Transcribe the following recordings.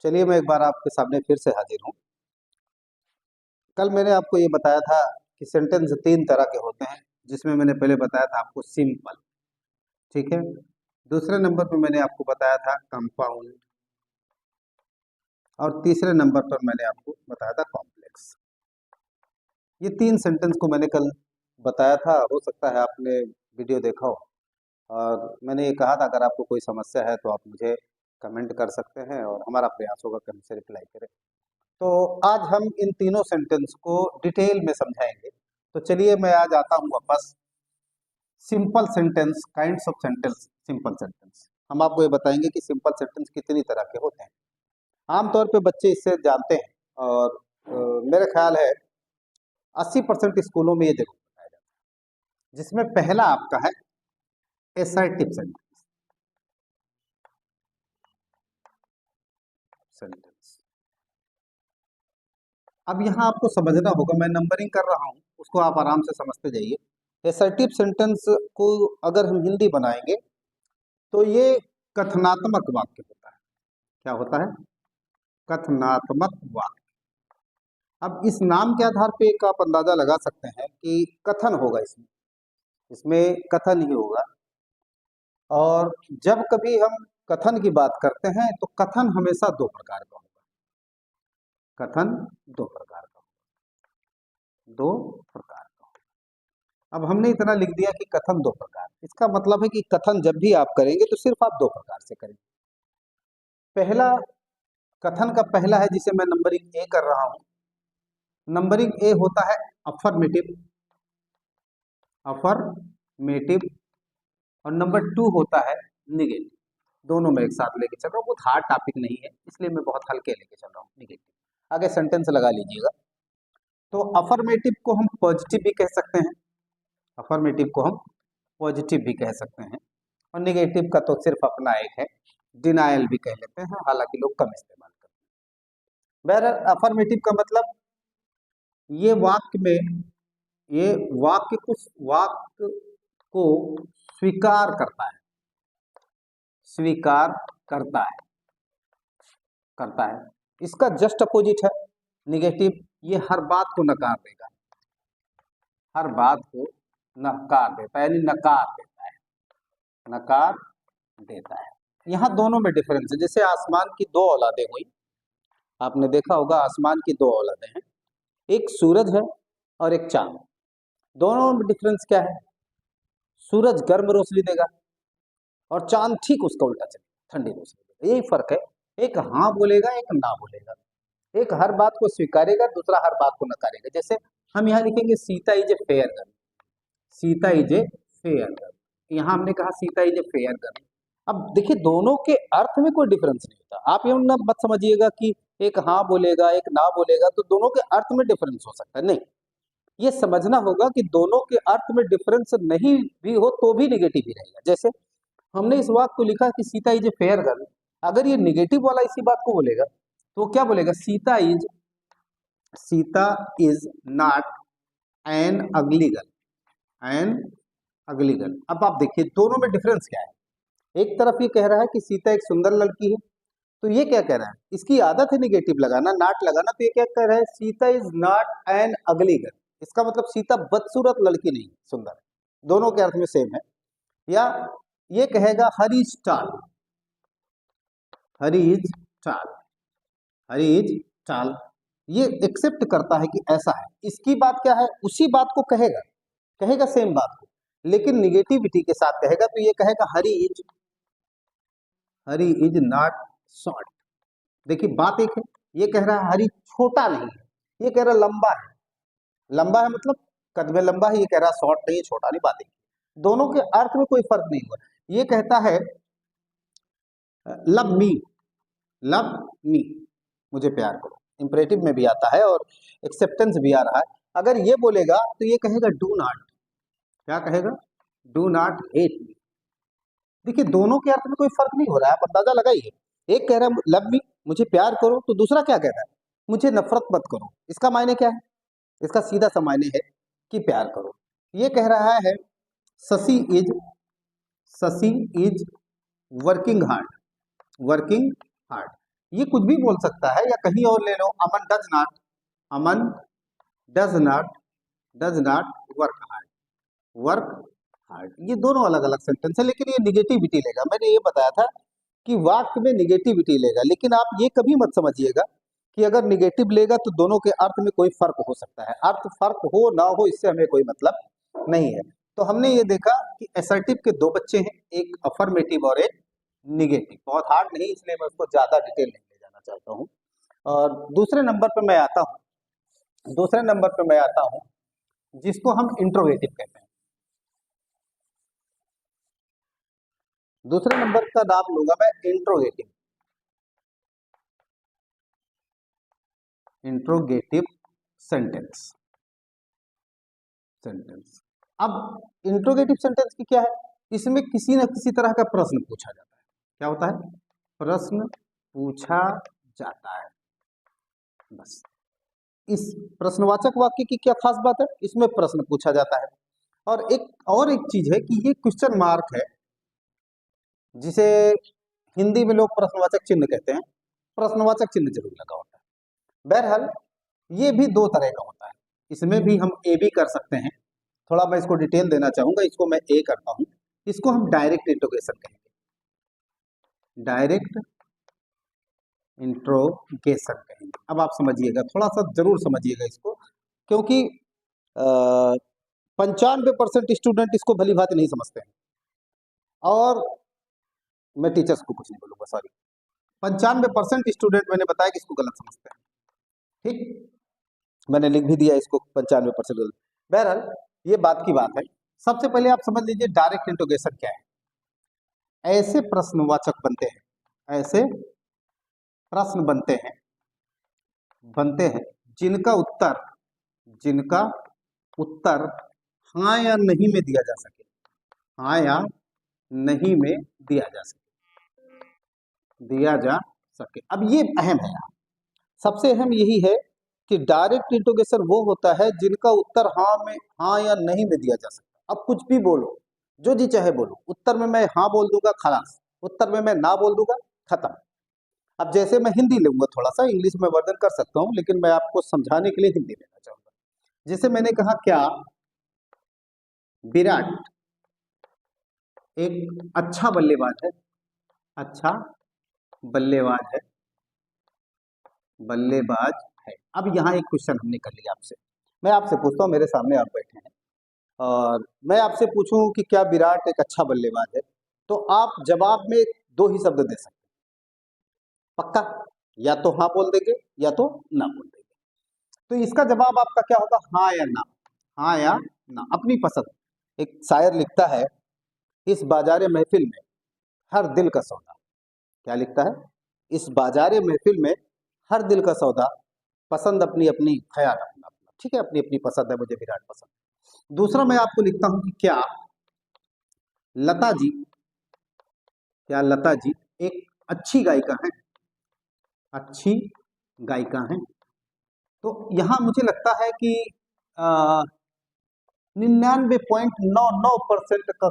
चलिए मैं एक बार आपके सामने फिर से हाजिर हूँ। कल मैंने आपको ये बताया था कि सेंटेंस 3 तरह के होते हैं, जिसमें मैंने पहले बताया था आपको सिंपल, ठीक है। दूसरे नंबर पे मैंने आपको बताया था कंपाउंड और तीसरे नंबर पर मैंने आपको बताया था कॉम्प्लेक्स। ये 3 सेंटेंस को मैंने कल बताया था, हो सकता है आपने वीडियो देखा हो। और मैंने ये कहा था अगर आपको कोई समस्या है तो आप मुझे कमेंट कर सकते हैं और हमारा प्रयास होगा कि हमसे रिप्लाई करें। तो आज हम इन तीनों सेंटेंस को डिटेल में समझाएंगे। तो चलिए मैं आज आता हूँ वापस simple sentence, kinds of sentence, simple sentence. हम आपको ये बताएंगे कि सिंपल सेंटेंस कितनी तरह के होते हैं। आमतौर पे बच्चे इससे जानते हैं और मेरा ख्याल है 80% स्कूलों में ये जरूर बताया जाता है, जिसमें पहला आपका है एसर्टिव सेंटेंस। अब यहाँ आपको समझना होगा, मैं नंबरिंग कर रहा हूँ, उसको आप आराम से समझते जाइए। एसर्टिव सेंटेंस को अगर हम हिंदी बनाएंगे तो ये कथनात्मक वाक्य होता है। क्या होता है? कथनात्मक वाक्य। अब इस नाम के आधार पे एक आप अंदाजा लगा सकते हैं कि कथन होगा, इसमें इसमें कथन ही होगा। और जब कभी हम कथन की बात करते हैं तो कथन हमेशा दो प्रकार का होगा। कथन दो प्रकार का होगा, दो प्रकार का होगा। अब हमने इतना लिख दिया कि कथन दो प्रकार, इसका मतलब है कि कथन जब भी आप करेंगे तो सिर्फ आप दो प्रकार से करेंगे। पहला कथन का पहला है जिसे मैं नंबरिंग ए कर रहा हूं। नंबरिंग ए होता है अफर्मेटिव, अफर्मेटिव। और नंबर 2 होता है निगेटिव। दोनों में एक साथ लेके चल रहा हूँ, बहुत हार्ड टॉपिक नहीं है इसलिए मैं बहुत हल्के लेके चल रहा हूँ। निगेटिव आगे सेंटेंस लगा लीजिएगा। तो अफर्मेटिव को हम पॉजिटिव भी कह सकते हैं, अफर्मेटिव को हम पॉजिटिव भी कह सकते हैं। और निगेटिव का तो सिर्फ अपना एक है, डिनायल भी कह लेते हैं, हालांकि लोग कम इस्तेमाल करते हैं। बहरहाल अफर्मेटिव का मतलब ये वाक्य में, ये वाक्य कुछ वाक्य को स्वीकार करता है, स्वीकार करता है, करता है। इसका जस्ट अपोजिट है निगेटिव। ये हर बात को नकार देगा, हर बात को नकार देता है, यानी नकार देता है, नकार देता है। यहाँ दोनों में डिफरेंस है। जैसे आसमान की दो औलादें हुई, आपने देखा होगा आसमान की दो औलादें हैं, एक सूरज है और एक चांद। दोनों में डिफरेंस क्या है? सूरज गर्म रोशनी देगा और चांद ठीक उसका उल्टा चलेगा, ठंडी रोशनी देगा। यही फर्क है, एक हाँ बोलेगा, एक ना बोलेगा। एक हर बात को स्वीकारेगा, दूसरा हर बात को नकारेगा। जैसे हम यहाँ लिखेंगे Sita is a fair girl, Sita is a fair girl. यहाँ हमने कहा Sita is a fair girl. अब देखिए दोनों के अर्थ में कोई डिफरेंस नहीं होता। आप ये ना मत समझिएगा कि एक हाँ बोलेगा एक ना बोलेगा तो दोनों के अर्थ में डिफरेंस हो सकता है, नहीं। ये समझना होगा कि दोनों के अर्थ में डिफरेंस नहीं भी हो तो भी निगेटिव ही रहेगा। जैसे हमने इस वाक्य को लिखा कि Sita is a fair girl, अगर ये निगेटिव वाला इसी बात को बोलेगा तो क्या बोलेगा? सीता इज नॉट एन अगली गर्ल, एन अगली गर्ल। अब आप देखिए दोनों में डिफरेंस क्या है। एक तरफ ये कह रहा है कि सीता एक सुंदर लड़की है, तो ये क्या कह रहा है? इसकी आदत है निगेटिव लगाना, नॉट लगाना। तो ये क्या कह रहा है? सीता इज नॉट एन अगली गर्ल। इसका मतलब सीता बदसूरत लड़की नहीं, सुंदर है। दोनों के अर्थ में सेम है। या ये कहेगा Hari is tall, Hari is tall, Hari is tall. ये एक्सेप्ट करता है कि ऐसा है। इसकी बात क्या है? उसी बात को कहेगा, कहेगा सेम बात को, लेकिन निगेटिविटी के साथ कहेगा। तो ये कहेगा हरी इज नॉट शॉर्ट। देखिए बात एक है, ये कह रहा है हरी छोटा नहीं है, ये कह रहा है लंबा है। लंबा है मतलब कद में लंबा है, ये कह रहा है शॉर्ट नहीं है, छोटा नहीं। बात एक, दोनों के अर्थ में कोई फर्क नहीं हुआ। ये कहता है लव मी, लव मी, मुझे प्यार करो। इंपरेटिव में भी आता है और एक्सेप्टेंस भी आ रहा है। अगर ये बोलेगा तो ये कहेगा डू नॉट, क्या कहेगा? Do not hate me. देखिए दोनों के अर्थ में कोई फर्क नहीं हो रहा है, आप अंदाजा लगाइए। एक कह रहा है लव मी, मुझे प्यार करो, तो दूसरा क्या कह रहा है? मुझे नफरत मत करो। इसका मायने क्या है? इसका सीधा सा मायने है कि प्यार करो। ये कह रहा है Shashi is, Shashi is working hard, working hard. ये कुछ भी बोल सकता है, या कहीं और ले लो, अमन डज नॉट वर्क हार्ड। ये दोनों अलग अलग सेंटेंस है, लेकिन ये निगेटिविटी लेगा। मैंने ये बताया था कि वाक्य में निगेटिविटी लेगा, लेकिन आप ये कभी मत समझिएगा कि अगर निगेटिव लेगा तो दोनों के अर्थ में कोई फर्क हो सकता है। अर्थ फर्क हो ना हो इससे हमें कोई मतलब नहीं है। तो हमने ये देखा कि असर्टिव के दो बच्चे हैं, एक अफर्मेटिव और एक निगेटिव। बहुत हार्ड नहीं, इसलिए मैं उसको ज्यादा डिटेल नहीं ले जाना चाहता हूँ। और दूसरे नंबर पर मैं आता हूँ जिसको हम इंट्रोगेटिव कहते हैं। दूसरे नंबर का नाम लूंगा मैं इंट्रोगेटिव सेंटेंस। अब इंट्रोगेटिव सेंटेंस की क्या है, इसमें किसी न किसी तरह का प्रश्न पूछा जाता है। क्या होता है? प्रश्न पूछा जाता है। बस इस प्रश्नवाचक वाक्य की क्या खास बात है, इसमें प्रश्न पूछा जाता है। और एक चीज है कि ये क्वेश्चन मार्क है, जिसे हिंदी में लोग प्रश्नवाचक चिन्ह कहते हैं। प्रश्नवाचक चिन्ह जरूर लगा होता है। बहरहाल ये भी दो तरह का होता है, इसमें भी हम ए भी कर सकते हैं। थोड़ा मैं इसको डिटेल देना चाहूंगा, इसको मैं ए करता हूं। इसको हम डायरेक्ट इंट्रोगेशन कहेंगे, डायरेक्ट इंट्रोगेशन कहेंगे। अब आप समझिएगा, थोड़ा सा जरूर समझिएगा इसको, क्योंकि 95% स्टूडेंट इसको भली भांति नहीं समझते हैं। और मैं टीचर्स को कुछ नहीं बोलूंगा, सॉरी, 95% स्टूडेंट मैंने बताया कि इसको गलत समझते हैं। ठीक, मैंने लिख भी दिया इसको 95% गलत। बहरहाल ये बात की बात है। सबसे पहले आप समझ लीजिए डायरेक्ट इंट्रोगेशन क्या है। ऐसे प्रश्नवाचक बनते हैं, ऐसे प्रश्न बनते हैं जिनका उत्तर हाँ या नहीं में दिया जा सके, हाँ या नहीं में दिया जा सके। अब ये अहम है, सबसे अहम यही है कि डायरेक्ट इंट्रोगेशन वो होता है जिनका उत्तर हाँ या नहीं में दिया जा सकता। अब कुछ भी बोलो, जो जी चाहे बोलो, उत्तर में मैं हाँ बोल दूंगा, खलास। उत्तर में मैं ना बोल दूंगा, खत्म। अब जैसे मैं हिंदी लूंगा, थोड़ा सा इंग्लिश में वर्णन कर सकता हूँ, लेकिन मैं आपको समझाने के लिए हिंदी लेना चाहूंगा। जैसे मैंने कहा, क्या विराट एक अच्छा बल्लेबाज है? अच्छा बल्लेबाज है। अब यहाँ एक क्वेश्चन हमने कर लिया आपसे। मैं आपसे पूछता हूँ, मेरे सामने आप बैठे हैं और मैं आपसे पूछूं कि क्या विराट एक अच्छा बल्लेबाज है, तो आप जवाब में दो ही शब्द दे सकते हैं, पक्का? या तो हाँ बोल देंगे या तो ना बोल देंगे। तो इसका जवाब आपका क्या होगा? हाँ या ना, हाँ या ना, अपनी पसंद। एक शायर लिखता है, इस बाजारे महफिल में हर दिल का सौदा। क्या लिखता है? इस बाजारे महफिल में हर दिल का सौदा, पसंद अपनी अपनी, ख्याल अपना अपना। ठीक है, अपनी अपनी पसंद है, मुझे विराट पसंद। दूसरा मैं आपको लिखता हूं कि क्या लता जी एक अच्छी गायिका है? अच्छी गायिका है। तो यहां मुझे लगता है कि 99.99% का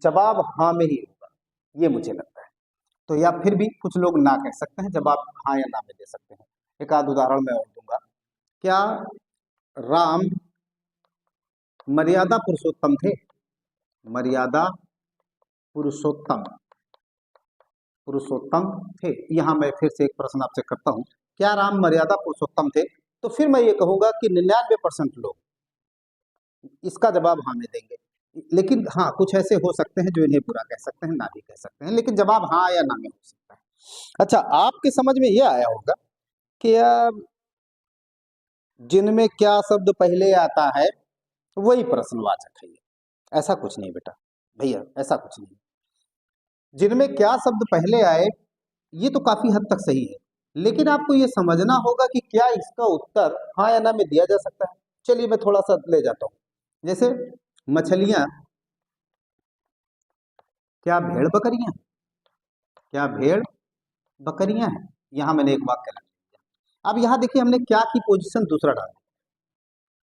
जवाब हाँ में ही होगा, ये मुझे लगता है। तो या फिर भी कुछ लोग ना कह सकते हैं, जवाब हाँ या ना में दे सकते हैं। एक आध उदाहरण मैं और दूंगा। क्या राम मर्यादा पुरुषोत्तम थे? मर्यादा पुरुषोत्तम थे। यहां मैं फिर से एक प्रश्न आपसे करता हूं, क्या राम मर्यादा पुरुषोत्तम थे? तो फिर मैं ये कहूंगा कि 99% लोग इसका जवाब हाँ में देंगे। लेकिन हाँ, कुछ ऐसे हो सकते हैं जो इन्हें बुरा कह सकते हैं, ना भी कह सकते हैं, लेकिन जवाब हाँ या ना में हो सकता है। अच्छा, आपके समझ में यह आया होगा कि यार जिनमें क्या शब्द पहले आता है वही प्रश्नवाचक है। ऐसा कुछ नहीं बेटा, भैया ऐसा कुछ नहीं। जिनमें क्या शब्द पहले आए ये तो काफी हद तक सही है, लेकिन आपको ये समझना होगा कि क्या इसका उत्तर हाँ या ना में दिया जा सकता है। चलिए मैं थोड़ा सा ले जाता हूं। जैसे मछलियां क्या भेड़ बकरियां? क्या भेड़ बकरियां हैं? यहां मैंने एक वाक्य लगा दिया। अब यहां देखिए, हमने क्या की पोजीशन दूसरा डाल दी,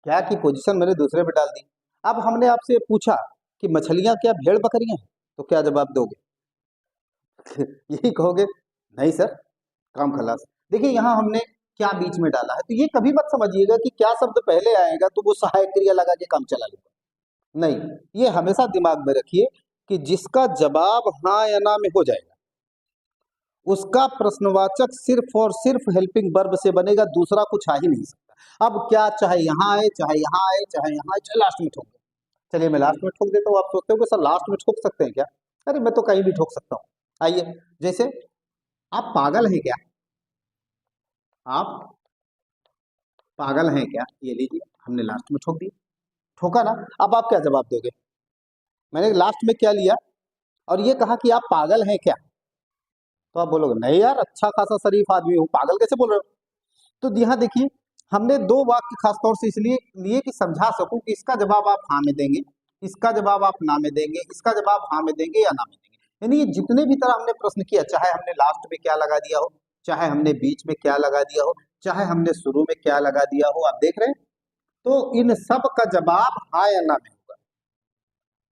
क्या की पोजीशन मैंने दूसरे पे डाल दी। अब हमने आपसे पूछा कि मछलियां क्या भेड़ बकरियां हैं, तो क्या जवाब दोगे? यही कहोगे, नहीं सर, काम खलास। देखिए यहाँ हमने क्या बीच में डाला है, तो ये कभी मत समझिएगा कि क्या शब्द पहले आएगा तो वो सहायक क्रिया लगा के काम चला लूंगा, नहीं, ये हमेशा दिमाग में रखिए कि जिसका जवाब हाँ या ना में हो जाएगा उसका प्रश्नवाचक सिर्फ और सिर्फ हेल्पिंग वर्ब से बनेगा, दूसरा कुछ आ ही नहीं सकता। अब क्या चाहे यहाँ आए, चाहे यहाँ आए, चाहे यहाँ आए, चाहे लास्ट में ठोक दे। चलिए मैं लास्ट में ठोक देता हूँ। आप सोचते हो कि सर लास्ट में ठोक सकते हैं क्या? अरे मैं तो कहीं भी ठोक सकता हूँ। आइए, जैसे आप पागल हैं क्या? आप पागल हैं क्या, ये लीजिए, हमने लास्ट में ठोक दिया, ठोका ना। अब आप क्या जवाब दोगे? मैंने लास्ट में क्या लिया और ये कहा कि आप पागल हैं क्या, तो आप बोलोगे नहीं यार, अच्छा खासा शरीफ आदमी हूँ, पागल कैसे बोल रहे हो? तो यहाँ देखिए, हमने दो वाक्य खासतौर से इसलिए लिए कि समझा सकूं कि इसका जवाब आप हाँ में देंगे, इसका जवाब आप ना में देंगे, इसका जवाब हाँ में देंगे या ना में देंगे। यानी ये जितने भी तरह हमने प्रश्न किया, चाहे हमने लास्ट में क्या लगा दिया हो, चाहे हमने बीच में क्या लगा दिया हो, चाहे हमने शुरू में क्या लगा दिया हो, आप देख रहे हैं, तो इन सब का जवाब हाँ या ना में होगा।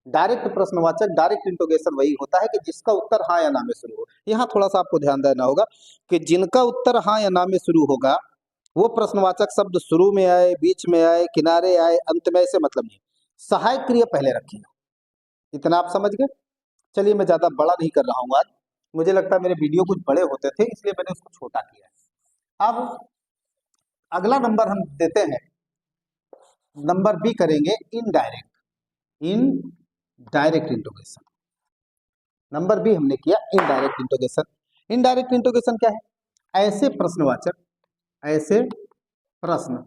डायरेक्ट प्रश्नवाचक, डायरेक्ट इंटरोगेशन वही होता है कि जिसका उत्तर हाँ या ना में शुरू हो। यहाँ थोड़ा सा आपको ध्यान देना होगा कि जिनका उत्तर हाँ या ना में शुरू होगा वो प्रश्नवाचक शब्द शुरू में आए, बीच में आए, किनारे आए, अंत में, ऐसे मतलब नहीं, सहायक क्रिया पहले रखिएगा। इतना आप समझ गए? चलिए मैं ज्यादा बड़ा नहीं कर रहा हूँ आज, मुझे लगता है मेरे वीडियो कुछ बड़े होते थे इसलिए मैंने उसको छोटा किया है। अब अगला नंबर हम देते हैं, नंबर बी करेंगे, indirect, indirect interrogation. Number B हमने किया इनडायरेक्ट इंटरोगेशन। इनडायरेक्ट इंटरोगेशन क्या है? ऐसे प्रश्नवाचक, ऐसे प्रश्न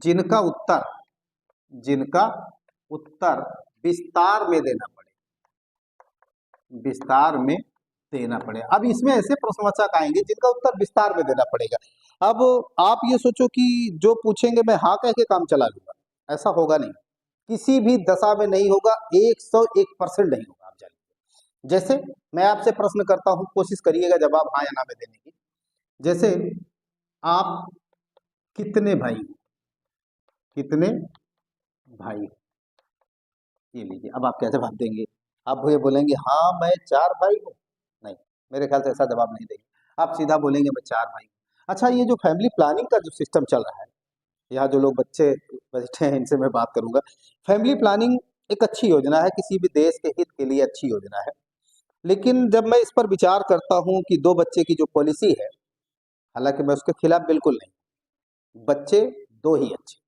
जिनका उत्तर, जिनका उत्तर विस्तार में देना पड़े, विस्तार में देना पड़े। अब इसमें ऐसे प्रश्नवाचक आएंगे जिनका उत्तर विस्तार में देना पड़ेगा। अब आप ये सोचो कि जो पूछेंगे मैं हाँ कह के काम चला लूंगा, ऐसा होगा नहीं, किसी भी दशा में नहीं होगा, 101% नहीं होगा। आप जानिए, जैसे मैं आपसे प्रश्न करता हूं, कोशिश करिएगा जवाब हाँ या ना में देने की। जैसे आप कितने भाई हो? कितने भाई हो? ये लीजिए, अब आप क्या जवाब देंगे? आप ये बोलेंगे हाँ मैं 4 भाई हूँ? नहीं, मेरे ख्याल से ऐसा जवाब नहीं देंगे। आप सीधा बोलेंगे मैं 4 भाई हूँ। अच्छा, ये जो फैमिली प्लानिंग का जो सिस्टम चल रहा है, यहाँ जो लोग बच्चे बैठे हैं इनसे मैं बात करूंगा। फैमिली प्लानिंग एक अच्छी योजना है, किसी भी देश के हित के लिए अच्छी योजना है, लेकिन जब मैं इस पर विचार करता हूँ कि 2 बच्चे की जो पॉलिसी है, हालांकि मैं उसके खिलाफ बिल्कुल नहीं, बच्चे 2 ही अच्छे,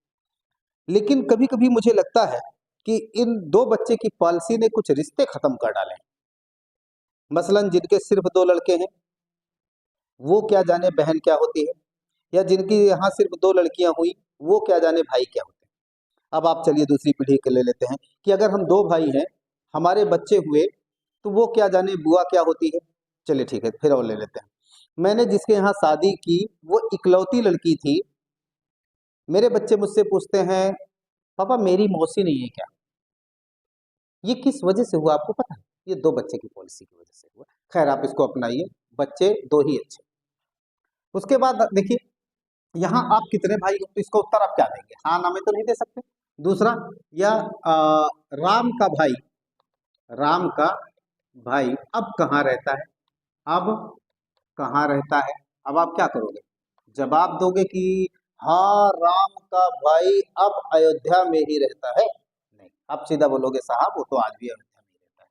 लेकिन कभी कभी मुझे लगता है कि इन 2 बच्चे की पॉलिसी ने कुछ रिश्ते खत्म कर डाले। मसलन जिनके सिर्फ 2 लड़के हैं वो क्या जाने बहन क्या होती है, या जिनकी यहाँ सिर्फ 2 लड़कियां हुई वो क्या जाने भाई क्या होते हैं। अब आप चलिए दूसरी पीढ़ी के ले लेते हैं कि अगर हम 2 भाई हैं, हमारे बच्चे हुए, तो वो क्या जाने बुआ क्या होती है। चलिए ठीक है, फिर और ले लेते हैं, मैंने जिसके यहाँ शादी की वो इकलौती लड़की थी, मेरे बच्चे मुझसे पूछते हैं पापा मेरी मौसी नहीं है क्या? ये किस वजह से हुआ आपको पता है? ये 2 बच्चे की पॉलिसी की वजह से हुआ। खैर आप इसको अपनाइए, बच्चे 2 ही अच्छे। उसके बाद देखिए, यहाँ आप कितने भाई हो, तो इसका उत्तर आप क्या देंगे? हाँ ना में तो नहीं दे सकते। दूसरा, या राम का भाई, राम का भाई अब कहाँ रहता है? अब कहाँ रहता है? अब आप क्या करोगे? जवाब दोगे कि हाँ राम का भाई अब अयोध्या में ही रहता है? नहीं, आप सीधा बोलोगे साहब वो तो आज भी अयोध्या में ही रहता है,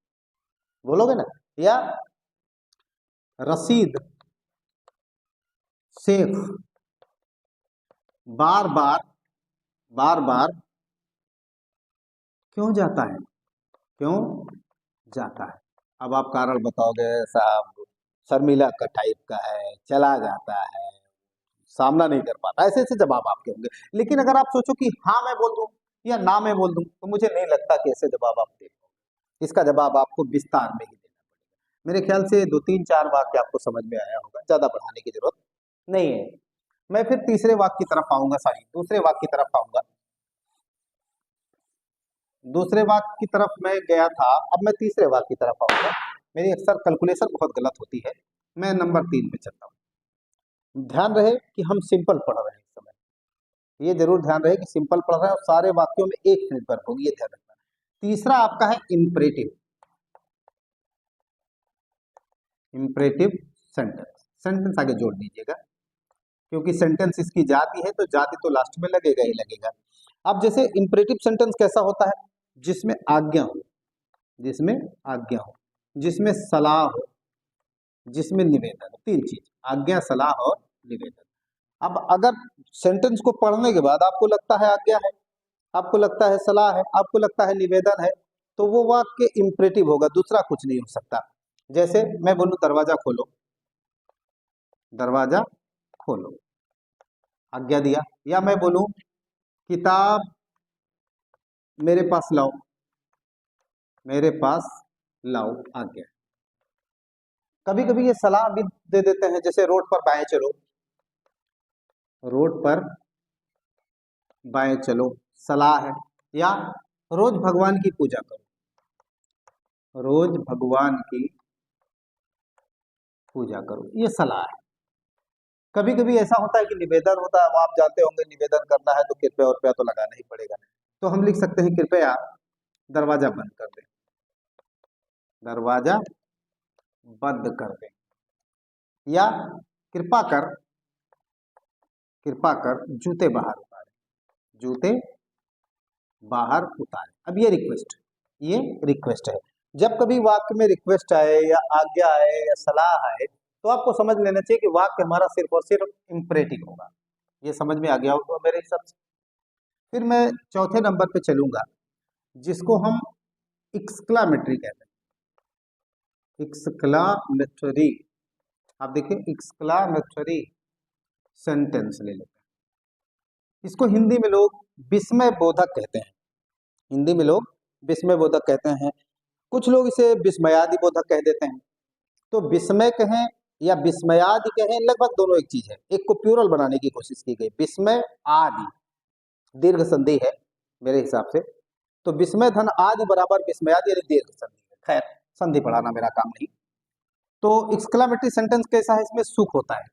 बोलोगे ना। या रशीद शेख बार बार, बार बार क्यों जाता है? क्यों जाता है? अब आप कारण बताओगे साहब शर्मिला का टाइप का है, चला जाता है, सामना नहीं कर पाता, ऐसे ऐसे जवाब आपके होंगे। लेकिन अगर आप सोचो कि हाँ मैं बोल दूं या ना मैं बोल दूं, तो मुझे नहीं लगता कि ऐसे जवाब आप दे पाओगे। इसका जवाब आपको विस्तार में ही देना पड़ेगा। मेरे ख्याल से 2 3 4 वाक्य आपको समझ में आया होगा, ज्यादा बढ़ाने की जरूरत नहीं है। मैं फिर तीसरे वाक्य की तरफ आऊंगा, सॉरी दूसरे वाक्य की तरफ आऊंगा। दूसरे वाक्य की तरफ मैं गया था, अब मैं तीसरे वाक्य की तरफ आऊंगा। मेरी अक्सर कैलकुलेशन बहुत गलत होती है। मैं नंबर 3 पे चलता हूँ। ध्यान रहे कि हम सिंपल पढ़ रहे हैं इस समय, ये जरूर ध्यान रहे कि सिंपल पढ़ रहे हैं और सारे वाक्यों में एक मिनट पर होगी, ये ध्यान रखना। तीसरा आपका है इंपरेटिव, इंपरेटिव सेंटेंस। सेंटेंस आगे जोड़ दीजिएगा, क्योंकि सेंटेंस इसकी जाति है तो जाति तो लास्ट में लगेगा ही लगेगा। अब जैसे इंपरेटिव सेंटेंस कैसा होता है, जिसमें आज्ञा हो, जिसमें आज्ञा हो, जिसमें सलाह हो, जिसमें निवेदन हो, तीन चीज, आज्ञा, सलाह और निवेदन। अब अगर सेंटेंस को पढ़ने के बाद आपको लगता है आज्ञा है, आपको लगता है सलाह है, आपको लगता है निवेदन है, तो वो वाक्य इंपरेटिव होगा, दूसरा कुछ नहीं हो सकता। जैसे मैं बोलूं दरवाजा खोलो, दरवाजा खोलो, आज्ञा दिया। या मैं बोलूं किताब मेरे पास लाओ, मेरे पास लाओ, आज्ञा। कभी कभी ये सलाह भी दे देते हैं, जैसे रोड पर बाएं चलो, रोड पर बाएं चलो, सलाह है। या रोज भगवान की पूजा करो, रोज भगवान की पूजा करो, ये सलाह है। कभी कभी ऐसा होता है कि निवेदन होता है, वो आप जानते होंगे, निवेदन करना है तो कृपया और रुपया तो लगाना ही पड़ेगा, तो हम लिख सकते हैं कृपया दरवाजा बंद कर दें, दरवाजा बंद कर दें। या कृपा कर, कृपा कर जूते बाहर उतारे, जूते बाहर उतारे। अब ये रिक्वेस्ट है। जब कभी वाक्य में रिक्वेस्ट आए या आज्ञा आए या सलाह आए, तो आपको समझ लेना चाहिए कि वाक्य हमारा सिर्फ और सिर्फ इंपरेटिव होगा। ये समझ में आ गया होगा मेरे हिसाब से। फिर मैं चौथे नंबर पे चलूंगा, जिसको हम एक्सक्लामेटरी कहते हैं, एक्सक्लामेटरी। आप देखिए, एक्सक्लामेटरी सेंटेंस ले लेते हैं। इसको हिंदी में लोग विस्मय बोधक कहते हैं, हिंदी में लोग विस्मय बोधक कहते हैं, कुछ लोग इसे विस्मयादि बोधक कह देते हैं। तो विस्मय कहें या विस्मयादि कहें, लगभग दोनों एक चीज है। एक को प्लूरल बनाने की कोशिश की गई, विस्मय आदि, दीर्घ संधि है मेरे हिसाब से, तो विस्मय धन आदि बराबर विस्मयादि यानी दीर्घ संधि है। खैर, संधि पढ़ाना मेरा काम नहीं। तो एक्सक्लामेटरी सेंटेंस कैसा है, इसमें सुख होता है,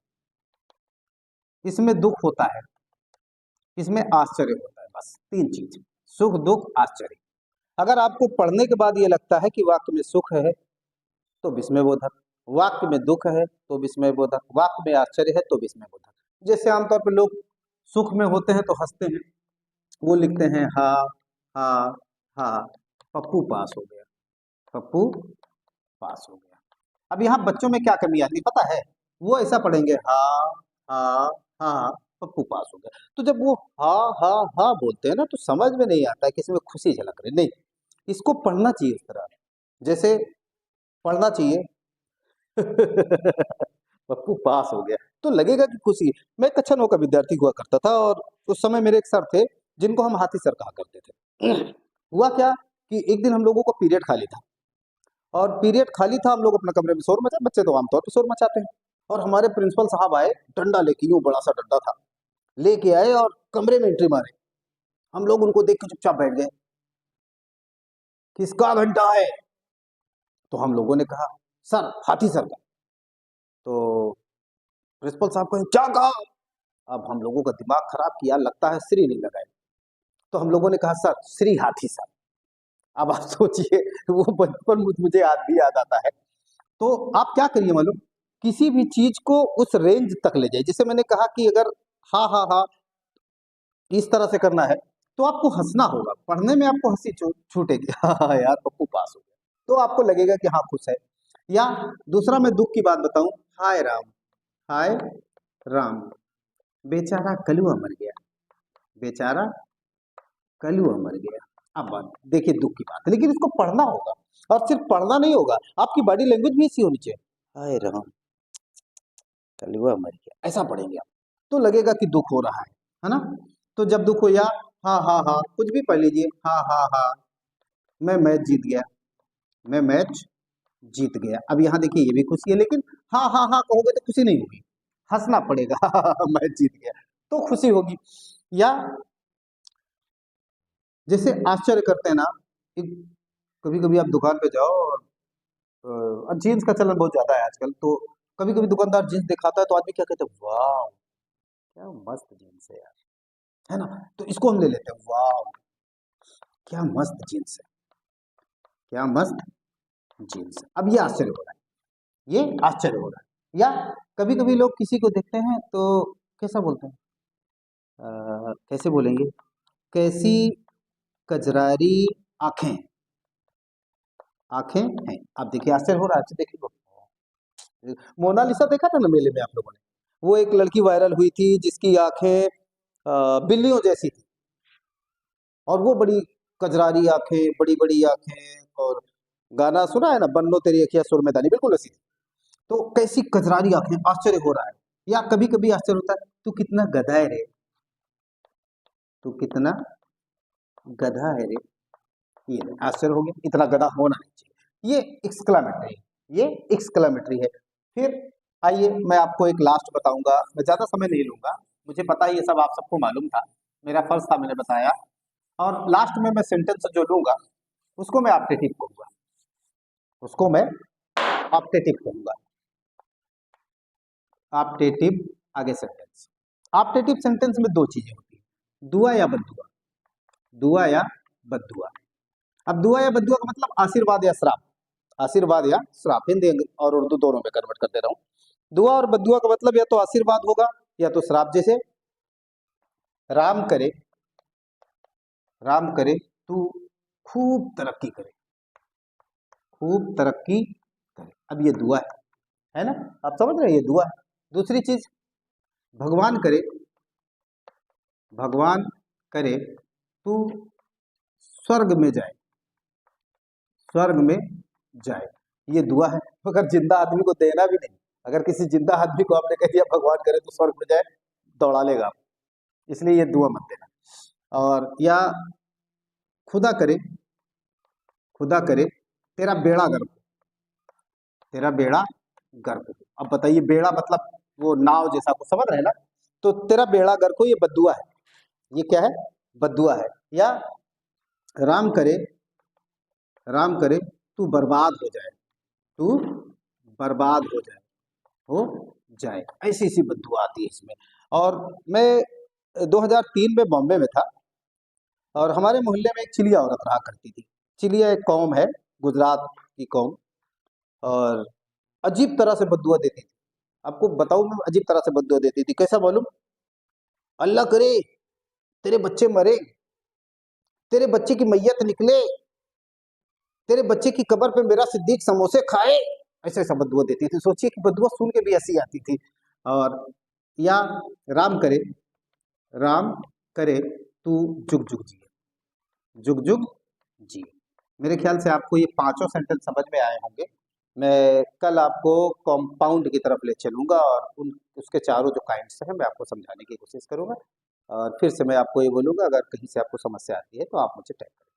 इसमें दुख होता है, इसमें आश्चर्य होता है, बस तीन चीज, सुख दुख आश्चर्य। अगर आपको पढ़ने के बाद ये लगता है कि वाक्य में सुख है तो विस्मय बोधक, वाक्य में दुख है तो विस्मय बोधक, वाक्य में आश्चर्य है तो विस्मय बोधक। जैसे आमतौर पर लोग सुख में होते हैं तो हंसते हैं, वो लिखते हैं हा हा हा, पप्पू पास हो गया, पप्पू पास हो गया। अब यहाँ बच्चों में क्या कमी आती पता है, वो ऐसा पढ़ेंगे हा हा हा, पप्पू पास हो गया। तो जब वो हा हा हा बोलते हैं ना, तो समझ में नहीं आता है कि इसमें खुशी झलक रही, नहीं, इसको पढ़ना चाहिए इस तरह, जैसे पढ़ना चाहिए पप्पू पास हो गया, तो लगेगा कि खुशी है। मैं एक अच्छा नौ का विद्यार्थी हुआ करता था, और उस समय मेरे एक सर थे जिनको हम हाथी सर कहा करते थे। हुआ क्या कि एक दिन हम लोगों को पीरियड खाली था, और पीरियड खाली था, हम लोग अपने कमरे में शोर मचा, बच्चे तो आमतौर पर शोर मचाते हैं, और हमारे प्रिंसिपल साहब आए, डंडा लेके, यूं बड़ा सा डंडा था, लेके आए और कमरे में एंट्री मारे। हम लोग उनको देख के चुपचाप बैठ गए, किसका घंटा है? तो हम लोगों ने कहा सर, हाथी सर का। तो प्रिंसिपल साहब को क्या कहा? अब हम लोगों का दिमाग खराब किया, लगता है श्री नहीं लगाए, तो हम लोगों ने कहा सर, श्री हाथी सर। अब आप सोचिए, वो बचपन मुझे आज भी याद आता है। तो आप क्या करिए मालूम, किसी भी चीज को उस रेंज तक ले जाइए। जैसे मैंने कहा कि अगर हा हा हा इस तरह से करना है, तो आपको हंसना होगा, पढ़ने में आपको हंसी छूटेगी, हाँ यार पप्पू पास हो गया, तो आपको लगेगा कि हाँ खुश है। या दूसरा मैं दुख की बात बताऊं, हाय राम, हाय राम, बेचारा कलुआ मर गया, बेचारा कलुआ मर गया। अब बात देखिए, दुख की बात है, लेकिन इसको पढ़ना होगा, और सिर्फ पढ़ना नहीं होगा, आपकी बॉडी लैंग्वेज भी इसी होनी चाहिए, हाय राम, कलुआ मर गया, ऐसा पढ़ेंगे आप, तो लगेगा कि दुख हो रहा है ना। तो जब दुख हो, या हाँ हाँ हाँ, कुछ भी पढ़ लीजिए, हाँ हाँ हाँ, मैं मैच जीत गया, मैं मैच जीत गया। अब यहाँ देखिए, ये भी खुशी है, लेकिन हाँ हाँ हाँ कहोगे तो खुशी नहीं होगी, हंसना पड़ेगा, मैच जीत गया तो खुशी होगी। या जैसे आश्चर्य करते हैं ना, कभी कभी आप दुकान पे जाओ, और जीन्स का चलन बहुत ज्यादा है आजकल, तो कभी कभी दुकानदार जीन्स दिखाता है, तो आदमी क्या कहते हैं, वाह क्या मस्त जीन्स है यार, है ना। तो इसको हम ले लेते हैं, वाह क्या मस्त जीन्स है, क्या मस्त जीन्स है। अब ये आश्चर्य हो रहा है, ये आश्चर्य हो रहा है। या कभी कभी लोग किसी को देखते हैं तो कैसा बोलते हैं, कैसे बोलेंगे, कैसी कजरारी आंखें, आंखें हैं। आप देखिए आश्चर्य हो रहा है, अच्छा देखिए मोनालिसा देखा था ना मेले में आप लोगों ने, वो एक लड़की वायरल हुई थी जिसकी आंखें बिल्लियों जैसी थी, और वो बड़ी कजरारी आंखें, बड़ी बड़ी आंखें, और गाना सुना है ना, बन्नो तेरी अखियां सुरमेदानी, बिल्कुल ऐसी थी। तो कैसी कजरारी आंखें, आश्चर्य हो रहा है। या कभी कभी आश्चर्य होता है, तू कितना गधा है रे, तू कितना गधा है रे, ये आश्चर्य हो गया, इतना गधा होना नहीं चाहिए, ये एक्सक्लेमेटरी, ये एक्सक्लेमेटरी है। फिर आइए मैं आपको एक लास्ट बताऊंगा, मैं ज्यादा समय नहीं लूंगा, मुझे पता है ये सब आप सबको मालूम था, मेरा फर्ज था, मैंने बताया। और लास्ट में मैं सेंटेंस जो लूंगा उसको मैं ऑप्टेटिव कहूंगा, उसको मैं ऑप्टेटिव कहूंगा, ऑप्टेटिव, आगे सेंटेंस। ऑप्टेटिव सेंटेंस में दो चीजें होती है, दुआ या बद्दुआ, दुआ या बद्दुआ। अब दुआ या बद्दुआ का मतलब आशीर्वाद या श्राप, आशीर्वाद या श्राप, हिंदी और उर्दू दोनों में कन्वर्ट कर दे रहा हूं। दुआ और बद्दुआ का मतलब या तो आशीर्वाद होगा या तो श्राप। जैसे राम करे, राम करे तू खूब तरक्की करे, खूब तरक्की करे, अब ये दुआ है ना, आप समझ रहे हैं, ये दुआ है। दूसरी चीज, भगवान करे, भगवान करे तू स्वर्ग में जाए, स्वर्ग में जाए, ये दुआ है। अगर जिंदा आदमी को देना भी नहीं, अगर किसी जिंदा आदमी को आपने कह दिया भगवान करे तो स्वर्ग में जाए, दौड़ा लेगा आप, इसलिए ये दुआ मत देना। और या खुदा करे, खुदा करे तेरा बेड़ा गर्क हो, तेरा बेड़ा गर्क हो। अब बताइए, बेड़ा मतलब वो नाव जैसा, आपको समझ रहे हैं ना, तो तेरा बेड़ा गर्क हो, ये बद्दुआ है, ये क्या है, बद्दुआ है। या राम करे, राम करे तू बर्बाद हो जाए, तू बर्बाद हो जाए, ऐसी सी बद्दुआ आती है इसमें। और मैं 2003 में बॉम्बे में था, और हमारे मोहल्ले में एक चिलिया औरत रहा करती थी। चिलिया एक कौम है, गुजरात की कौम, और अजीब तरह से बद्दुआ देती थी। आपको बताऊं, मैं अजीब तरह से बद्दुआ देती थी, कैसा मालूम, अल्लाह करे तेरे बच्चे मरे, तेरे बच्चे की मैयत निकले, तेरे बच्चे की कब्र पे मेरा सिद्दीक समोसे खाए, ऐसे ऐसा बद्दुआ देती थी। सोचिए कि बद्दुआ सुन के भी ऐसी आती थी। और या राम करे, राम करे तू जुग जुग जिए, जुग जुग जिए। मेरे ख्याल से आपको ये पांचों सेंटेंस समझ में आए होंगे। मैं कल आपको कंपाउंड की तरफ ले चलूंगा, और उन उसके चारों जो काइंड्स हैं मैं आपको समझाने की कोशिश करूंगा। और फिर से मैं आपको ये बोलूंगा, अगर कहीं से आपको समस्या आती है तो आप मुझे टैग करें।